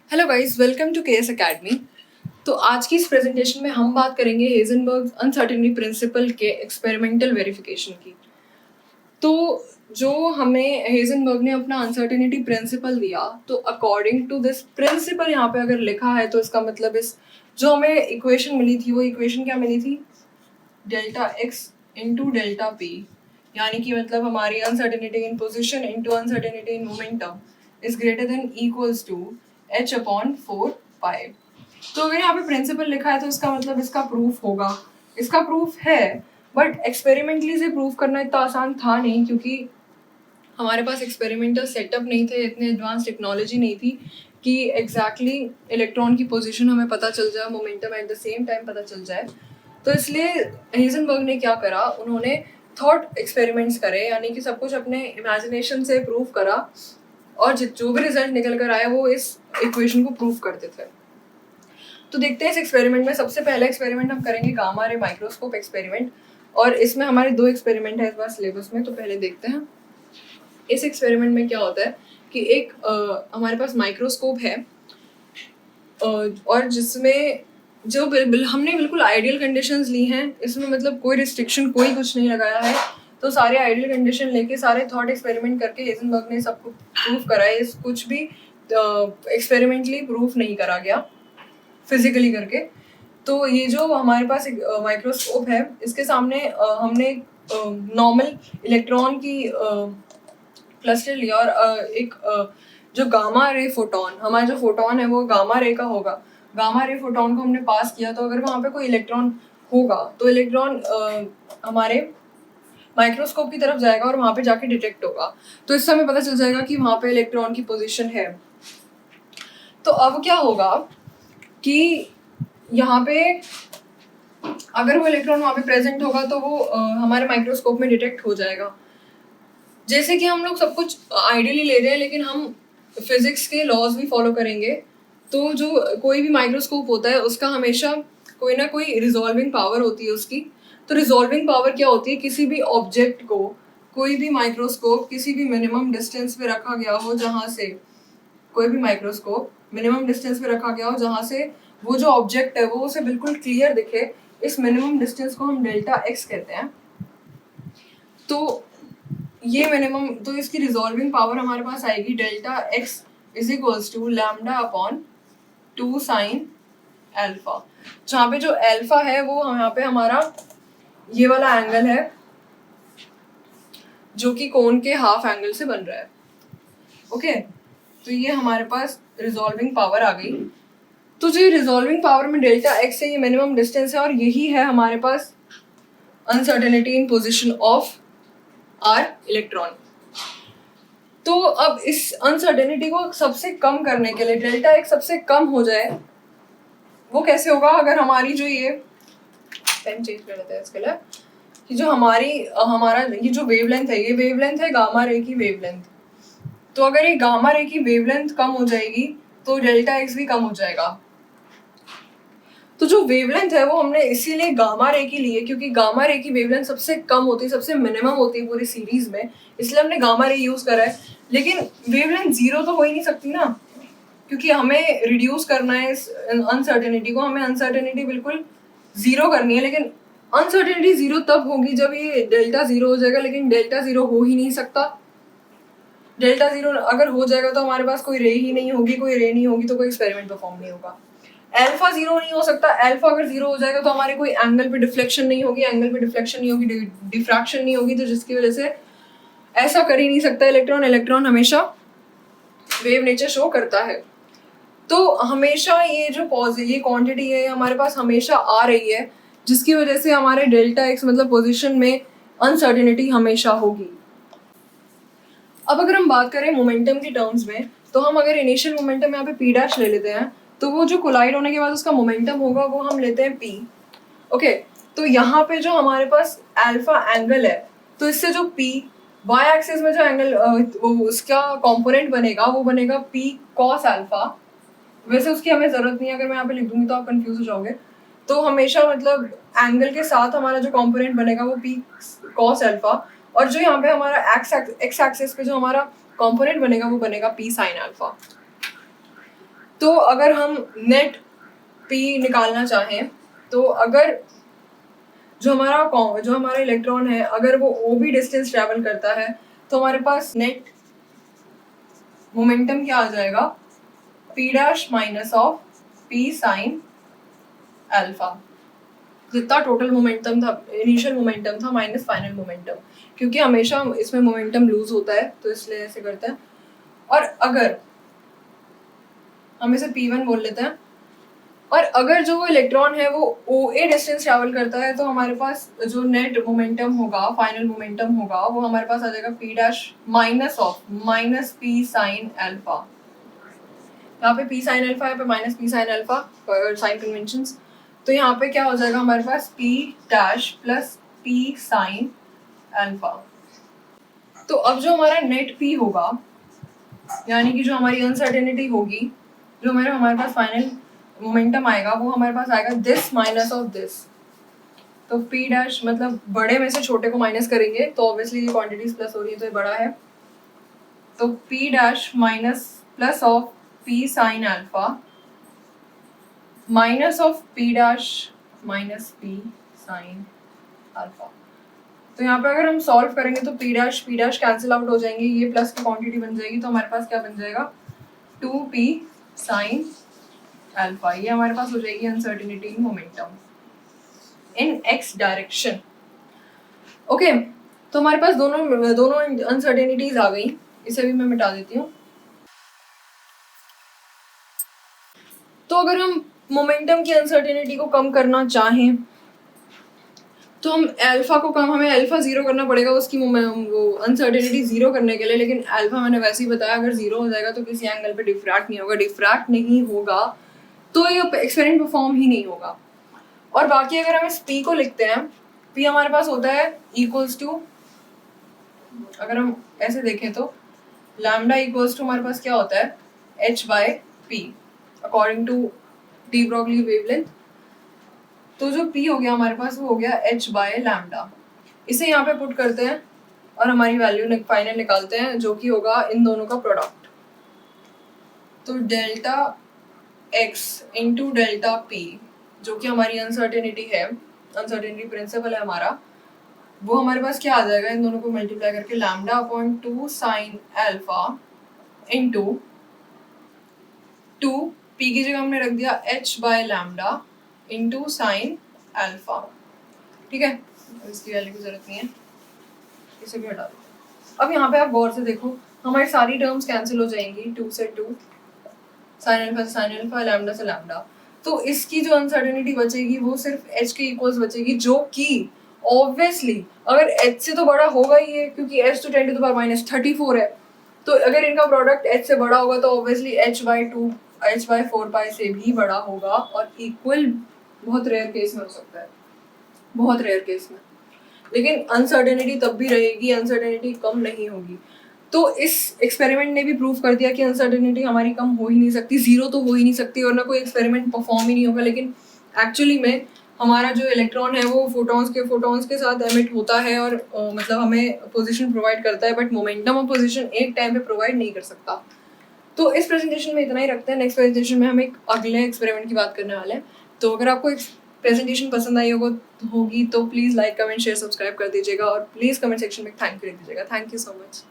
Hello guys, welcome to KS academy. तो आज की इस प्रेजेंटेशन में हम बात करेंगे हेजनबर्ग अनसर्टेनिटी प्रिंसिपल के एक्सपेरिमेंटल वेरिफिकेशन की। तो जो हमें हेजनबर्ग ने अपना अनसर्टेनिटी प्रिंसिपल दिया, तो अकॉर्डिंग टू दिस प्रिंसिपल यहाँ पे अगर लिखा है तो इसका मतलब इस जो हमें इक्वेशन मिली थी वो इक्वेशन क्या मिली थी, delta X into delta P, यानी कि मतलब हमारी uncertainty in position into uncertainty in momentum is greater than equals to h upon 4 pi. तो अगर यहाँ पे प्रिंसिपल लिखा है तो इसका मतलब इसका प्रूफ होगा, इसका प्रूफ है, बट एक्सपेरिमेंटली से प्रूफ करना इतना आसान था नहीं, क्योंकि हमारे पास एक्सपेरिमेंटल सेटअप नहीं थे, इतने एडवांस टेक्नोलॉजी नहीं थी कि एग्जैक्टली इलेक्ट्रॉन की पोजीशन हमें पता चल जाए, momentum at the same time पता चल जाए। तो इसलिए हेजनबर्ग ने क्या करा, उन्होंने थॉट एक्सपेरिमेंट्स करे, यानी कि सब कुछ अपने इमेजिनेशन से प्रूव करा, और जो भी रिजल्ट निकल कर आया वो इस इक्वेशन को प्रूव करते थे। तो देखते हैं इस एक्सपेरिमेंट में। सबसे पहला एक्सपेरिमेंट हम करेंगे गामा रे माइक्रोस्कोप एक्सपेरिमेंट, और इसमें हमारे 2 एक्सपेरिमेंट है इस बार सिलेबस में। तो पहले देखते हैं इस एक्सपेरिमेंट में क्या होता है कि एक हमारे पास माइक्रोस्कोप है, और जिसमें जो हमने बिल्कुल आइडियल कंडीशंस ली हैं, इसमें मतलब कोई रिस्ट्रिक्शन कोई कुछ नहीं लगाया है। तो सारे आइडियल कंडीशन लेके सारे थॉट एक्सपेरिमेंट करके हेजनबर्ग ने सबको प्रूफ करा है। इस कुछ भी एक्सपेरिमेंटली प्रूफ नहीं करा गया फिजिकली करके। तो ये जो हमारे पास एक माइक्रोस्कोप है, इसके सामने हमने नॉर्मल इलेक्ट्रॉन की क्लस्टर लिया, और एक जो गामा रे फोटोन, हमारा जो फोटोन है वो गामा रे का होगा। गामा रे फोटोन को हमने पास किया, तो अगर वहाँ पे कोई इलेक्ट्रॉन होगा तो इलेक्ट्रॉन हमारे माइक्रोस्कोप की तरफ जाएगा और वहाँ पे जाके डिटेक्ट होगा। तो इससे हमें पता चल जाएगा कि वहाँ पे इलेक्ट्रॉन की पोजीशन है। तो अब क्या होगा कि यहाँ पे अगर वो इलेक्ट्रॉन वहाँ पे प्रेजेंट होगा तो वो हमारे माइक्रोस्कोप में डिटेक्ट हो जाएगा। जैसे कि हम लोग सब कुछ आइडियली ले रहे हैं, लेकिन हम फिजिक्स के लॉज भी फॉलो करेंगे। तो जो कोई भी माइक्रोस्कोप होता है उसका हमेशा कोई ना कोई रिजॉल्विंग पावर होती है उसकी। तो रिजॉल्विंग पावर क्या होती है, किसी भी ऑब्जेक्ट को कोई भी माइक्रोस्कोप किसी भी मिनिमम डिस्टेंस पे रखा गया हो, जहाँ से कोई भी माइक्रोस्कोप मिनिमम डिस्टेंस पे रखा गया हो जहाँ से वो जो ऑब्जेक्ट है वो उसे बिल्कुल क्लियर दिखे, इस मिनिमम डिस्टेंस को हम डेल्टा एक्स कहते हैं। तो ये मिनिमम, तो इसकी रिजॉल्विंग पावर हमारे पास आएगी delta X is equals to lambda upon 2 sine alpha, जहाँ पे जो एल्फा है वो यहाँ पे हमारा ये वाला एंगल है जो कि कोण के हाफ एंगल से बन रहा है। ओके, तो ये हमारे पास रिजॉल्विंग पावर आ गई। तो जो रिजॉल्विंग पावर में डेल्टा एक्स है, ये मिनिमम डिस्टेंस है, और यही है हमारे पास uncertainty in position of our electron. तो अब इस अनसर्टेनिटी को सबसे कम करने के लिए, डेल्टा एक्स सबसे कम हो जाए, वो कैसे होगा, अगर हमारी जो ये पेन चेंज कर देते हैं इसके लिए, कि जो हमारा ये जो वेवलेंथ है, ये वेवलेंथ है गामा रे की वेवलेंथ। तो अगर ये गामा रे की वेवलेंथ कम हो जाएगी तो डेल्टा एक्स भी कम हो जाएगा। तो जो वेवलेंथ है वो हमने इसीलिए गामा रे की ली है, क्योंकि गामा रे की वेवलेंथ सबसे कम होती है, सबसे मिनिमम होती है पूरी सीरीज में, इसलिए हमने गामा रे यूज करा है। लेकिन वेवलेंथ 0 तो हो ही नहीं सकती ना, क्योंकि हमें रिड्यूस करना है इस अनसर्टेनिटी को, हमें अनसर्टेनिटी बिल्कुल 0 करनी है। लेकिन अनसर्टेनिटी 0 तब होगी जब ये डेल्टा 0 हो जाएगा, लेकिन डेल्टा 0 हो ही नहीं सकता। डेल्टा 0 अगर हो जाएगा तो हमारे पास कोई रे ही नहीं होगी, कोई रे नहीं होगी तो कोई एक्सपेरिमेंट परफॉर्म नहीं होगा। एल्फा 0 नहीं हो सकता, एल्फा अगर 0 हो जाएगा तो हमारे कोई एंगल पे डिफ्लेक्शन नहीं होगी, एंगल पे डिफ्लेक्शन नहीं होगी, डिफ्रैक्शन नहीं होगी, तो जिसकी वजह से ऐसा कर ही नहीं सकता इलेक्ट्रॉन। इलेक्ट्रॉन हमेशा वेव नेचर शो करता है। तो हमेशा ये जो ये क्वांटिटी है हमारे पास हमेशा आ रही है, जिसकी वजह से हमारे डेल्टा एक्स मतलब पोजीशन में अनसर्टेनिटी हमेशा होगी। अब अगर हम बात करें मोमेंटम की टर्म्स में, तो हम अगर इनिशियल मोमेंटम यहाँ पे पी डैश ले लेते हैं, तो वो जो कोलाइड होने के बाद उसका मोमेंटम होगा वो हम लेते हैं पी। ओके, तो यहाँ पे जो हमारे पास अल्फा एंगल है, तो इससे जो पी वाई एक्सिस में जो एंगल उसका कंपोनेंट बनेगा वो बनेगा पी कॉस अल्फा। वैसे उसकी हमें जरूरत नहीं है, अगर मैं यहाँ पे लिख दूंगी तो आप कंफ्यूज हो जाओगे। तो हमेशा मतलब एंगल के साथ हमारा जो कंपोनेंट बनेगा वो पी कॉस अल्फा, और जो यहाँ पे हमारा एक्स एक्सिस पे जो हमारा कंपोनेंट बनेगा वो बनेगा पी साइन अल्फा। तो अगर हम नेट पी निकालना चाहें तो अगर जो हमारा इलेक्ट्रॉन है अगर वो ओ बी डिस्टेंस ट्रैवल करता है तो हमारे पास नेट मोमेंटम क्या आ जाएगा, P dash minus of P sine alpha. जितना टोटल मोमेंटम था, इनिशियल मोमेंटम था माइनस फाइनल मोमेंटम, क्योंकि हमेशा इसमें मोमेंटम लूज होता है तो इसलिए ऐसे करते हैं। और अगर हम इसे P1 बोल लेते हैं, और अगर जो इलेक्ट्रॉन है वो OA डिस्टेंस ट्रैवल करता है तो हमारे पास जो नेट मोमेंटम होगा, फाइनल मोमेंटम होगा, वो हमारे पास आ जाएगा P dash minus of minus P sine alpha. यहाँ पे P साइन अल्फा, यहाँ पे minus P sine alpha, sign conventions. तो यहाँ पे क्या हो जाएगा हमारे पास P dash plus P sine alpha. तो अब जो हमारा नेट P होगा, यानी कि जो हमारी अनसर्टेनिटी होगी, जो हमारे पास फाइनल मोमेंटम आएगा, वो हमारे पास आएगा दिस माइनस ऑफ दिस। तो P डैश मतलब बड़े में से छोटे को माइनस करेंगे तो ऑब्वियसली ये क्वांटिटीज प्लस हो रही है तो ये बड़ा है। तो P dash minus plus of P sine alpha minus of P dash minus P sine alpha. तो यहाँ पे अगर हम सॉल्व करेंगे तो P डैश कैंसिल आउट हो जाएंगे, ये प्लस की क्वांटिटी बन जाएगी, तो हमारे पास क्या बन जाएगा 2P साइन अल्फा। ये हमारे पास हो जाएगी अनसर्टेनिटी मोमेंटम इन एक्स डायरेक्शन। ओके, तो हमारे पास दोनों अनसर्टेनिटीज आ गई, इसे भी मैं मिटा देती हूँ। तो अगर हम मोमेंटम की अनसर्टेनिटी को कम करना चाहें तो हमें अल्फा जीरो करना पड़ेगा उसकी वो अनसर्टेनिटी जीरो करने के लिए। लेकिन अल्फा मैंने वैसे ही बताया अगर जीरो हो जाएगा तो किसी एंगल पे डिफ्रैक्ट नहीं होगा तो ये एक्सपेरिमेंट परफॉर्म ही नहीं होगा। और बाकी अगर हम इस P को लिखते हैं, P हमारे पास होता है इक्वल्स टू, अगर हम ऐसे देखें तो लैम्डा इक्वल्स टू हमारे पास क्या होता है h/p according to de Broglie wavelength. तो जो P हो गया हमारे पास वो हो गया h/लैम्डा। इसे यहाँ पे पुट करते हैं और हमारी वैल्यू फाइनल निकालते हैं जो कि होगा इन दोनों का प्रोडक्ट। तो delta x into delta P जो कि हमारी अनसर्टेनिटी है, अनसर्टेनिटी प्रिंसिपल है हमारा, वो हमारे पास क्या आ जाएगा इन दोनों को मल्टीप्लाई करके lambda upon 2 sine alpha into 2 P की जगह हमने रख दिया h/लैम्डा इंटू साइन अल्फा। ठीक है, इसकी वैल्यू की जरूरत नहीं है, इसे भी हटा दो। अब यहाँ पे आप गौर से देखो हमारी सारी टर्म्स कैंसिल हो जाएंगी, 2 से 2, साइन अल्फा से साइन अल्फा, लैम्डा से लैम्डा। तो इसकी जो अनसर्टेनिटी बचेगी वो सिर्फ h के इक्वल्स बचेगी, जो कि ऑब्वियसली अगर h से तो बड़ा होगा ही है क्योंकि h तो 10 to the power minus 34 है। तो अगर इनका प्रोडक्ट h से बड़ा होगा तो ऑब्वियसली h/4 पाई से भी बड़ा होगा, और इक्वल बहुत रेयर केस में हो सकता है, बहुत रेयर केस में। लेकिन अनसर्टेनिटी तब भी रहेगी, अनसर्टेनिटी कम नहीं होगी। तो इस एक्सपेरिमेंट ने भी प्रूव कर दिया कि अनसर्टेनिटी हमारी कम हो ही नहीं सकती, जीरो तो हो ही नहीं सकती, और ना कोई एक्सपेरिमेंट परफॉर्म ही नहीं होगा। लेकिन एक्चुअली में हमारा जो इलेक्ट्रॉन है वो फोटॉन्स के साथ एमिट होता है और मतलब हमें पोजीशन प्रोवाइड करता है, बट मोमेंटम और पोजीशन एक टाइम पे प्रोवाइड नहीं कर सकता। तो इस प्रेजेंटेशन में इतना ही रखते हैं। नेक्स्ट प्रेजेंटेशन में हम एक अगले एक्सपेरिमेंट की बात करने वाले हैं। तो अगर आपको प्रेजेंटेशन पसंद आई होगी तो please like, comment, share, subscribe कर दीजिएगा, और प्लीज़ कमेंट सेक्शन में थैंक यू लिख दीजिएगा। Thank you so much.